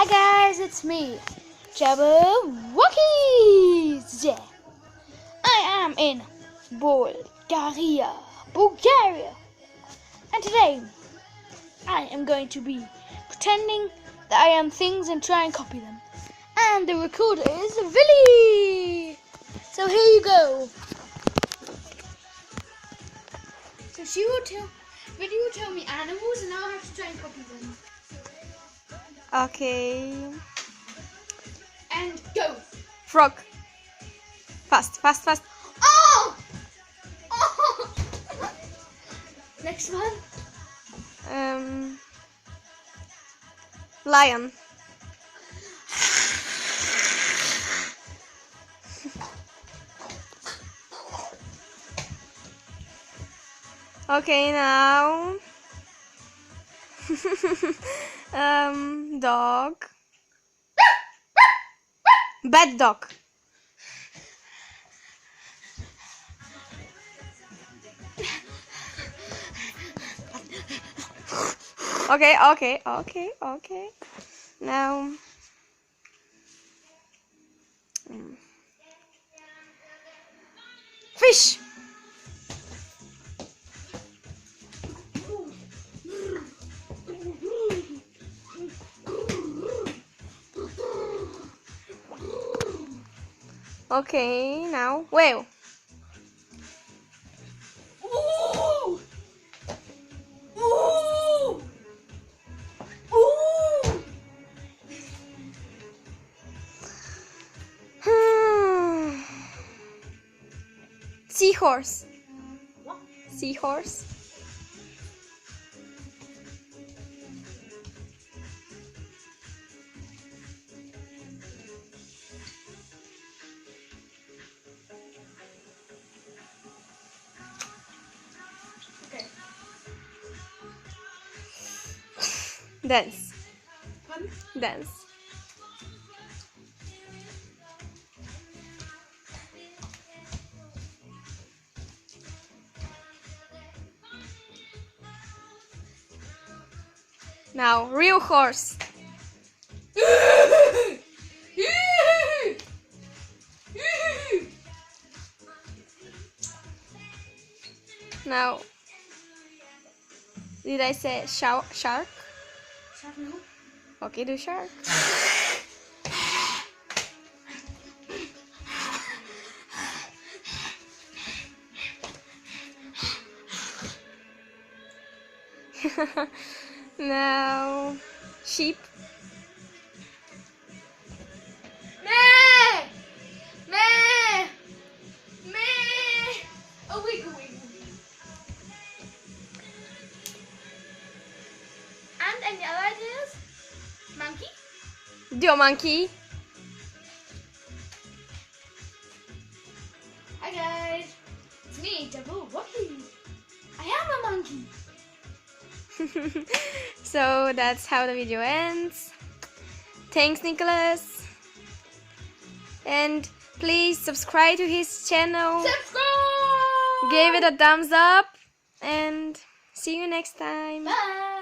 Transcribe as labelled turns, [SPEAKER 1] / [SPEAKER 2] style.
[SPEAKER 1] Hi guys, it's me, Jabberwockies. Yeah. I am in Bulgaria, and today I am going to be pretending that I am things and try and copy them. And the recorder is Villy. So here you go. So Villy will tell me animals, and I'll have to try and copy them.
[SPEAKER 2] Okay.
[SPEAKER 1] And go.
[SPEAKER 2] Frog. Fast.
[SPEAKER 1] Oh! Oh! Next one.
[SPEAKER 2] Lion. Okay, now. Dog. Bad dog. Okay. Now. Fish. Okay, now whale.
[SPEAKER 1] Ooh! Ooh! Ooh!
[SPEAKER 2] Seahorse.
[SPEAKER 1] What?
[SPEAKER 2] Seahorse.
[SPEAKER 1] Okay.
[SPEAKER 2] Dance.
[SPEAKER 1] Pardon?
[SPEAKER 2] Dance. Now, real horse. Now, did I say shark?
[SPEAKER 1] Shark.
[SPEAKER 2] Okay, do shark. Now, sheep.
[SPEAKER 1] Meh! Meh! Meh! Oh, wiggle. And any other ideas? Monkey?
[SPEAKER 2] Do a monkey.
[SPEAKER 1] Hi guys, it's me, Jabberwockies. I am a monkey.
[SPEAKER 2] So that's how the video ends. Thanks, Nicholas. And please subscribe to his channel.
[SPEAKER 1] Subscribe!
[SPEAKER 2] Give it a thumbs up. And see you next time.
[SPEAKER 1] Bye!